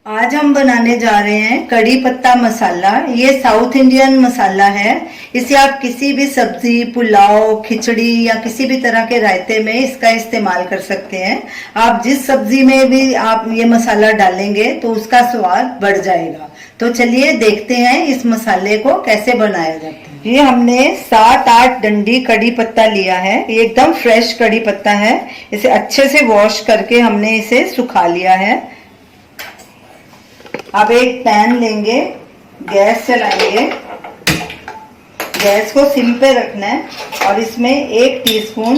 आज हम बनाने जा रहे हैं कड़ी पत्ता मसाला। ये साउथ इंडियन मसाला है। इसे आप किसी भी सब्जी, पुलाव, खिचड़ी या किसी भी तरह के रायते में इसका इस्तेमाल कर सकते हैं। आप जिस सब्जी में भी आप ये मसाला डालेंगे तो उसका स्वाद बढ़ जाएगा। तो चलिए देखते हैं इस मसाले को कैसे बनाया जाता है। ये हमने 7-8 डंडी कड़ी पत्ता लिया है। ये एकदम फ्रेश कड़ी पत्ता है। इसे अच्छे से वॉश करके हमने इसे सुखा लिया है। अब एक पैन लेंगे, गैस चलाएंगे, गैस को सिम पे रखना है और इसमें 1 टीस्पून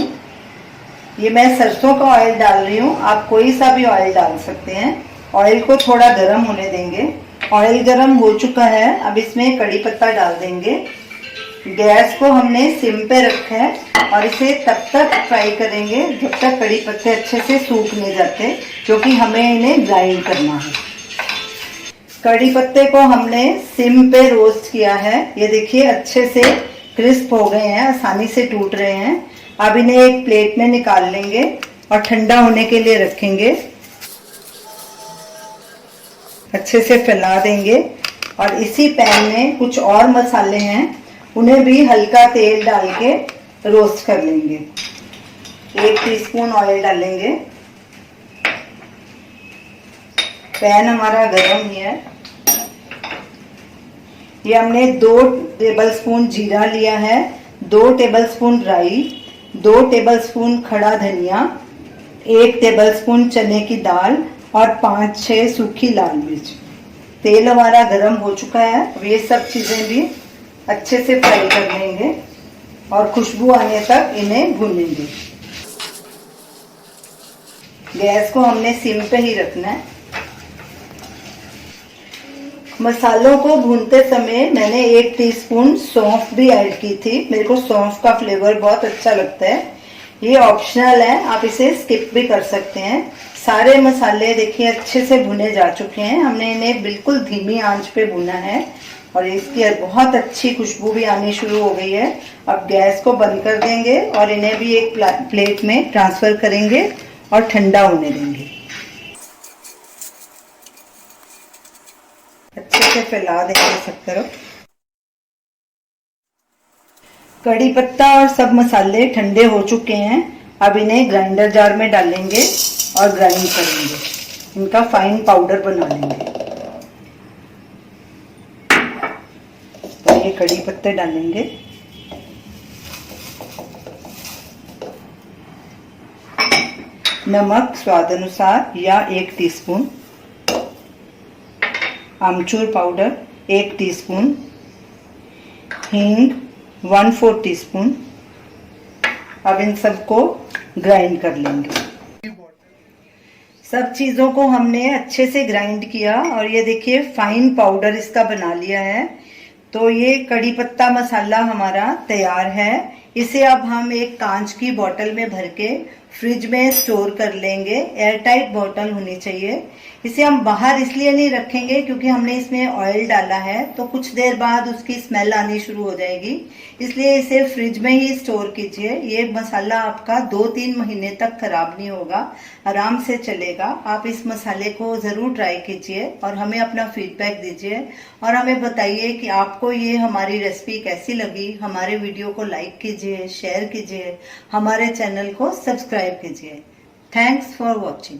ये मैं सरसों का ऑयल डाल रही हूँ। आप कोई सा भी ऑयल डाल सकते हैं। ऑयल को थोड़ा गर्म होने देंगे। ऑयल गर्म हो चुका है। अब इसमें कड़ी पत्ता डाल देंगे। गैस को हमने सिम पे रखा है और इसे तब तक फ्राई करेंगे जब तक कड़ी पत्ते अच्छे से सूख नहीं जाते, क्योंकि हमें इन्हें ग्राइंड करना है। कड़ी पत्ते को हमने सिम पे रोस्ट किया है। ये देखिए अच्छे से क्रिस्प हो गए हैं, आसानी से टूट रहे हैं। अब इन्हें एक प्लेट में निकाल लेंगे और ठंडा होने के लिए रखेंगे। अच्छे से फैला देंगे और इसी पैन में कुछ और मसाले हैं, उन्हें भी हल्का तेल डाल के रोस्ट कर लेंगे। 1 टीस्पून ऑयल डालेंगे। पैन हमारा गरम ही है। ये हमने 2 टेबलस्पून जीरा लिया है, 2 टेबलस्पून राई, 2 टेबलस्पून खड़ा धनिया, 1 टेबलस्पून चने की दाल और 5-6 सूखी लाल मिर्च। तेल हमारा गरम हो चुका है। अब ये सब चीजें भी अच्छे से फ्राई कर लेंगे और खुशबू आने तक इन्हें भूनेंगे। गैस को हमने सिम पे ही रखना है। मसालों को भूनते समय मैंने 1 टीस्पून सौंफ भी ऐड की थी। मेरे को सौंफ का फ्लेवर बहुत अच्छा लगता है। ये ऑप्शनल है, आप इसे स्किप भी कर सकते हैं। सारे मसाले देखिए अच्छे से भुने जा चुके हैं। हमने इन्हें बिल्कुल धीमी आंच पे भुना है और इसकी बहुत अच्छी खुशबू भी आनी शुरू हो गई है। अब गैस को बंद कर देंगे और इन्हें भी एक प्लेट में ट्रांसफर करेंगे और ठंडा होने देंगे। अच्छे से फैला देंगे सब तरफ। कड़ी पत्ता और सब मसाले ठंडे हो चुके हैं। अब इन्हें ग्राइंडर जार में डालेंगे और ग्राइंड करेंगे। इनका फाइन पाउडर बना लेंगे। तो ये कड़ी पत्ते डालेंगे, नमक स्वाद अनुसार या 1 टीस्पून, आमचूर पाउडर 1 टीस्पून, हींग 1/4 टीस्पून। अब इन सबको ग्राइंड कर लेंगे। सब चीज़ों को हमने अच्छे से ग्राइंड किया और ये देखिए फाइन पाउडर इसका बना लिया है। तो ये कड़ी पत्ता मसाला हमारा तैयार है। इसे अब हम एक कांच की बोतल में भर के फ्रिज में स्टोर कर लेंगे। एयरटाइट बोतल होनी चाहिए। इसे हम बाहर इसलिए नहीं रखेंगे क्योंकि हमने इसमें ऑयल डाला है, तो कुछ देर बाद उसकी स्मेल आनी शुरू हो जाएगी। इसलिए इसे फ्रिज में ही स्टोर कीजिए। ये मसाला आपका 2-3 महीने तक खराब नहीं होगा, आराम से चलेगा। आप इस मसाले को जरूर ट्राई कीजिए और हमें अपना फीडबैक दीजिए और हमें बताइए कि आपको ये हमारी रेसिपी कैसी लगी। हमारे वीडियो को लाइक कीजिए, शेयर कीजिए, हमारे चैनल को सब्सक्राइब कीजिए। Thanks for watching.